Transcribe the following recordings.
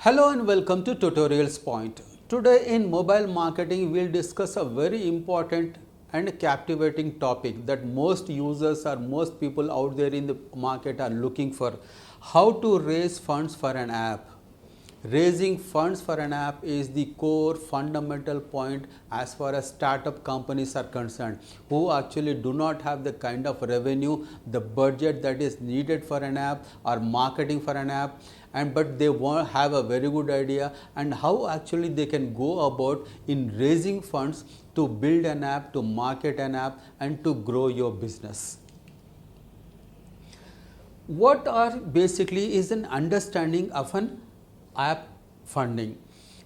Hello and welcome to Tutorialspoint. Today in mobile marketing we will discuss a very important and captivating topic that most users or most people out there in the market are looking for: how to raise funds for an app. Raising funds for an app is the core fundamental point as far as startup companies are concerned, who actually do not have the kind of revenue, the budget that is needed for an app or marketing for an app, and but they want have a very good idea and how actually they can go about in raising funds to build an app, to market an app, and to grow your business. What are basically is an understanding of an app funding.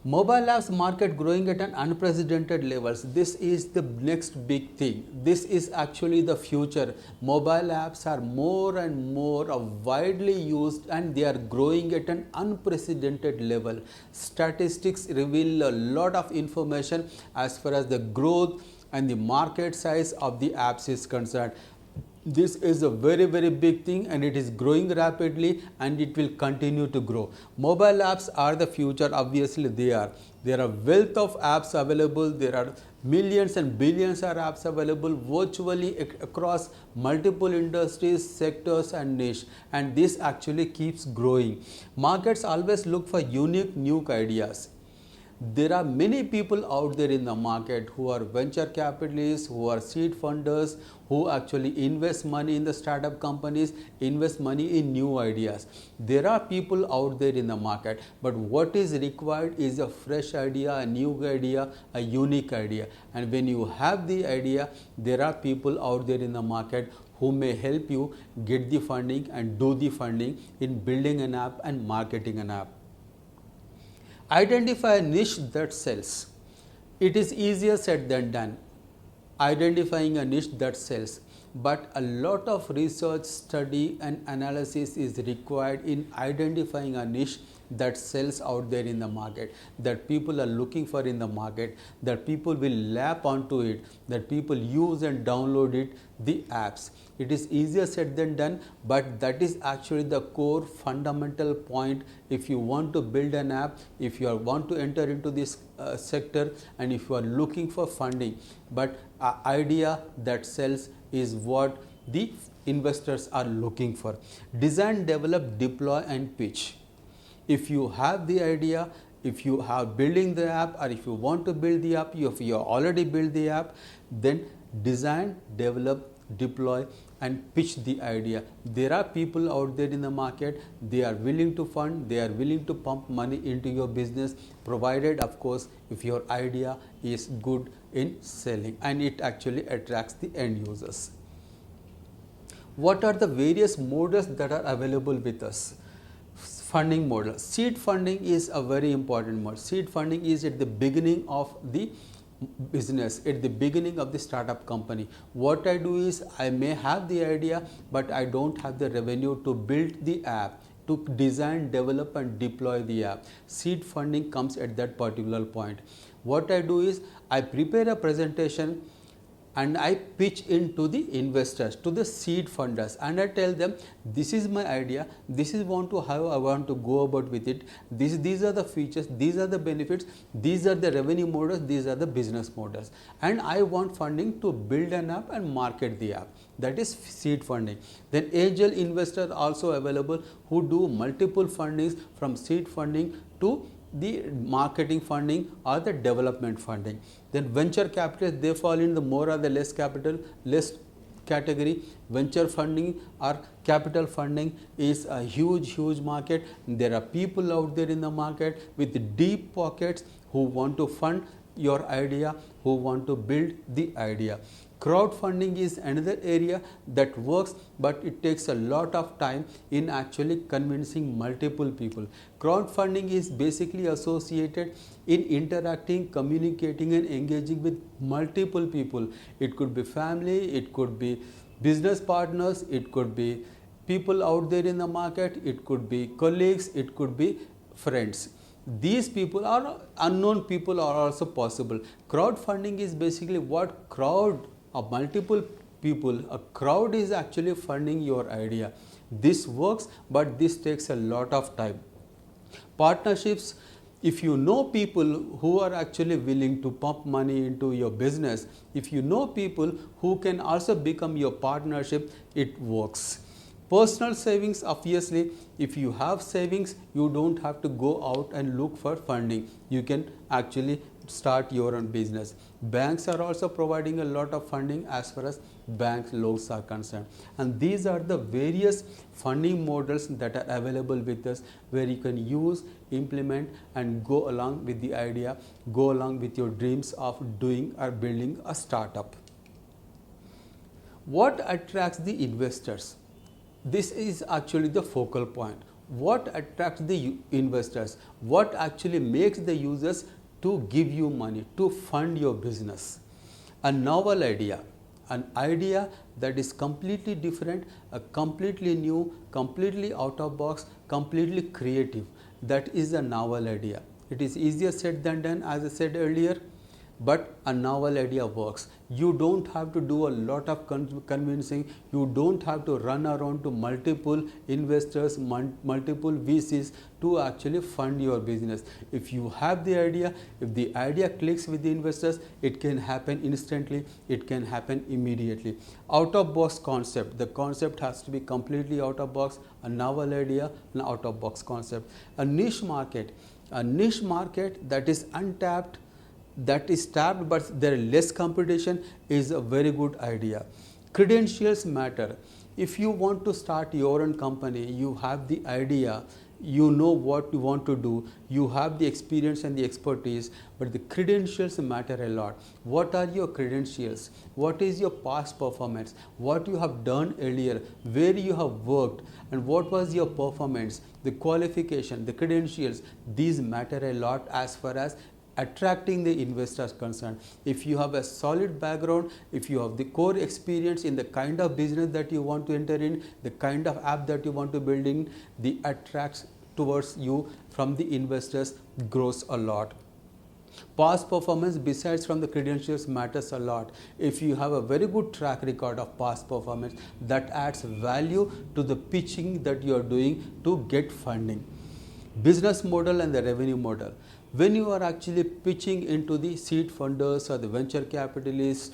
Mobile apps market growing at an unprecedented levels. This is the next big thing. This is actually the future. Mobile apps are more and more widely used and they are growing at an unprecedented level. Statistics reveal a lot of information as far as the growth and the market size of the apps is concerned. This is a very big thing and it is growing rapidly and it will continue to grow. Mobile apps are the future. Obviously there are wealth of apps available. There are millions and billions of apps available virtually across multiple industries, sectors and niche, and this actually keeps growing. Markets always look for unique new ideas. There are many people out there in the market who are venture capitalists, who are seed funders, who actually invest money in the startup companies, invest money in new ideas. There are people out there in the market, but what is required is a fresh idea, a new idea, a unique idea. And when you have the idea, there are people out there in the market who may help you get the funding and do the funding in building an app and marketing an app. Identify a niche that sells. It is easier said than done, identifying a niche that sells, but a lot of research, study and analysis is required in identifying a niche that sells out there in the market, that people are looking for in the market, that people will lap onto it, that people use and download it, the apps. It is easier said than done, but that is actually the core fundamental point. If you want to build an app, if you want to enter into this sector, and if you are looking for funding, but an idea that sells is what the investors are looking for. Design, develop, deploy and pitch. If you have the idea, if you have building the app, or if you want to build the app, if you already built the app, then design, develop, deploy and pitch the idea. There are people out there in the market, they are willing to fund, they are willing to pump money into your business, provided of course if your idea is good in selling and it actually attracts the end users. What are the various models that are available with us? Funding model. Seed funding is a very important model. Seed funding is at the beginning of the business, at the beginning of the startup company. What I do is I may have the idea, but I don't have the revenue to build the app, to design, develop and deploy the app. Seed funding comes at that particular point. What I do is I prepare a presentation and I pitch into the investors, to the seed funders, and I tell them this is my idea, this is how I want to go about with it, these are the features, these are the benefits, these are the revenue models, these are the business models, and I want funding to build an app and market the app. That is seed funding. Then angel investors also available who do multiple fundings, from seed funding to the marketing funding or the development funding. Then venture capitalists, they fall in the more or the less category. Venture funding or capital funding is a huge market. There are people out there in the market with deep pockets who want to fund your idea, who want to build the idea. Crowdfunding is another area that works, but it takes a lot of time in actually convincing multiple people. Crowdfunding is basically associated in interacting, communicating and engaging with multiple people. It could be family, it could be business partners, it could be people out there in the market, it could be colleagues, it could be friends. These people are unknown people are also possible. Crowdfunding is basically what crowd of multiple people, a crowd is actually funding your idea. This works, but this takes a lot of time. Partnerships, if you know people who are actually willing to pump money into your business, if you know people who can also become your partnership, it works. Personal savings, obviously, if you have savings, you don't have to go out and look for funding. You can actually start your own business. Banks are also providing a lot of funding as far as bank loans are concerned. And these are the various funding models that are available with us, where you can use, implement, and go along with the idea, go along with your dreams of doing or building a startup. What attracts the investors? This is actually the focal point. What attracts the investors? What actually makes the users to give you money, to fund your business? A novel idea, an idea that is completely different, a completely new, completely out of box, completely creative. That is a novel idea. It is easier said than done, as I said earlier. But a novel idea works. You don't have to do a lot of convincing. You don't have to run around to multiple investors, multiple VCs to actually fund your business. If you have the idea, if the idea clicks with the investors, it can happen instantly, it can happen immediately. Out of box concept, the concept has to be completely out of box. A novel idea, an out of box concept. A niche market that is untapped, that is tapped but there is less competition, is a very good idea. Credentials matter. If you want to start your own company, you have the idea, you know what you want to do, you have the experience and the expertise, but the credentials matter a lot. What are your credentials? What is your past performance? What you have done earlier, where you have worked, and what was your performance? The qualification, the credentials, these matter a lot as far as attracting the investors concerned. If you have a solid background, if you have the core experience in the kind of business that you want to enter in, the kind of app that you want to build in, the attracts towards you from the investors grows a lot. Past performance besides from the credentials matters a lot. If you have a very good track record of past performance, that adds value to the pitching that you are doing to get funding. Business model and the revenue model. When you are actually pitching into the seed funders or the venture capitalists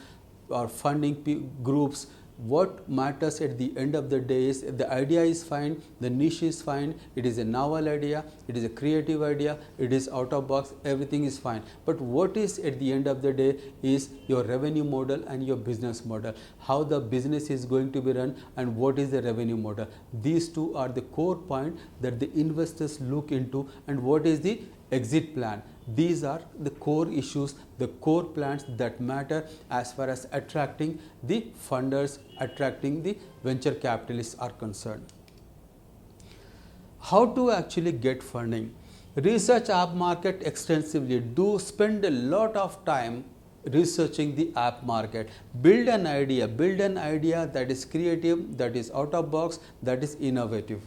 or funding groups, what matters at the end of the day is the idea is fine, the niche is fine, it is a novel idea, it is a creative idea, it is out of box, everything is fine. But what is at the end of the day is your revenue model and your business model, how the business is going to be run and what is the revenue model. These two are the core point that the investors look into, and what is the exit plan. These are the core issues, the core plans that matter as far as attracting the funders, attracting the venture capitalists are concerned. How to actually get funding? Research app market extensively. Do spend a lot of time researching the app market. Build an idea that is creative, that is out of box, that is innovative.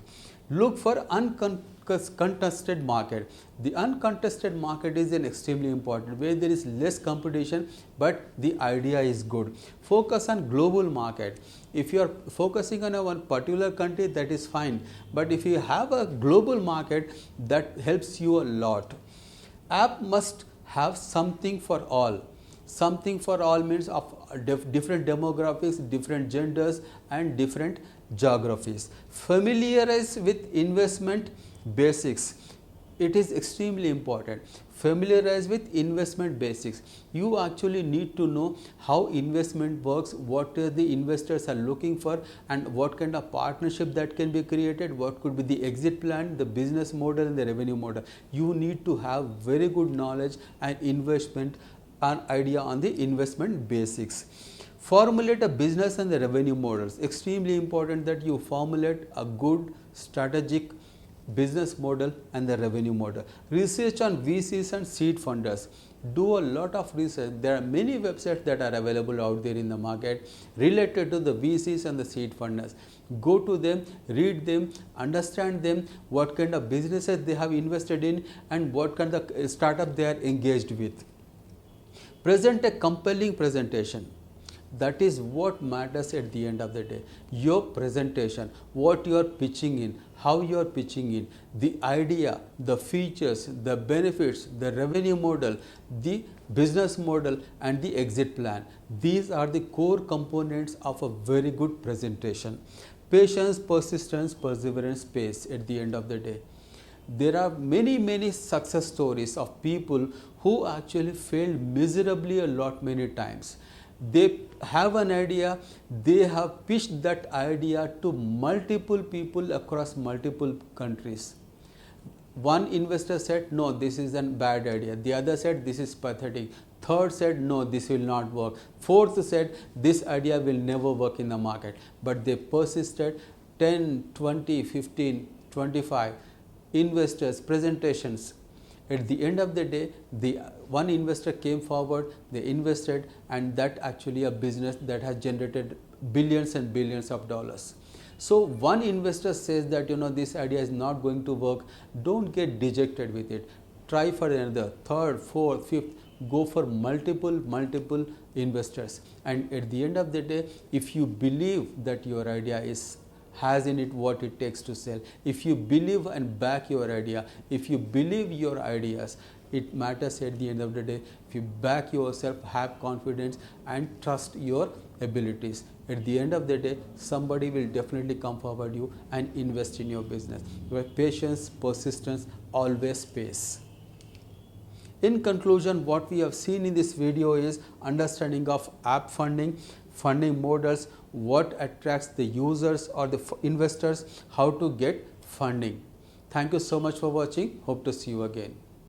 Look for uncontested market. The uncontested market is an extremely important, where there is less competition but the idea is good. Focus on global market. If you are focusing on one particular country, that is fine, but if you have a global market, that helps you a lot. App must have something for all. Something for all means of different demographics, different genders and different geographies. Familiarize with investment basics. It is extremely important. Familiarize with investment basics. You actually need to know how investment works, what the investors are looking for, and what kind of partnership that can be created, what could be the exit plan, the business model and the revenue model. You need to have very good knowledge and investment an idea on the investment basics. Formulate a business and the revenue models. Extremely important that you formulate a good strategic business model and the revenue model. Research on VCs and seed funders. Do a lot of research. There are many websites that are available out there in the market related to the VCs and the seed funders. Go to them, read them, understand them, what kind of businesses they have invested in and what kind of startup they are engaged with. Present a compelling presentation. That is what matters at the end of the day. Your presentation, what you are pitching in, how you are pitching in, the idea, the features, the benefits, the revenue model, the business model and the exit plan. These are the core components of a very good presentation. Patience, persistence, perseverance pays at the end of the day. There are many success stories of people who actually failed miserably a lot many times. They have an idea, they have pitched that idea to multiple people across multiple countries. One investor said, no, this is a bad idea. The other said, this is pathetic. Third said, no, this will not work. Fourth said, this idea will never work in the market. But they persisted. 10, 20, 15, 25 investors, presentations. At the end of the day, the one investor came forward, they invested, and that actually a business that has generated billions and billions of dollars. So one investor says that this idea is not going to work. Don't get dejected with it. Try for another, third, fourth, fifth. Go for multiple investors. And at the end of the day, if you believe that your idea has in it what it takes to sell, if you believe and back your idea, if you believe your ideas, it matters at the end of the day. If you back yourself, have confidence and trust your abilities, at the end of the day, somebody will definitely come forward you and invest in your business. Your patience, persistence always pays. In conclusion, what we have seen in this video is understanding of app funding, funding models, what attracts the users or the investors, how to get funding. Thank you so much for watching. Hope to see you again.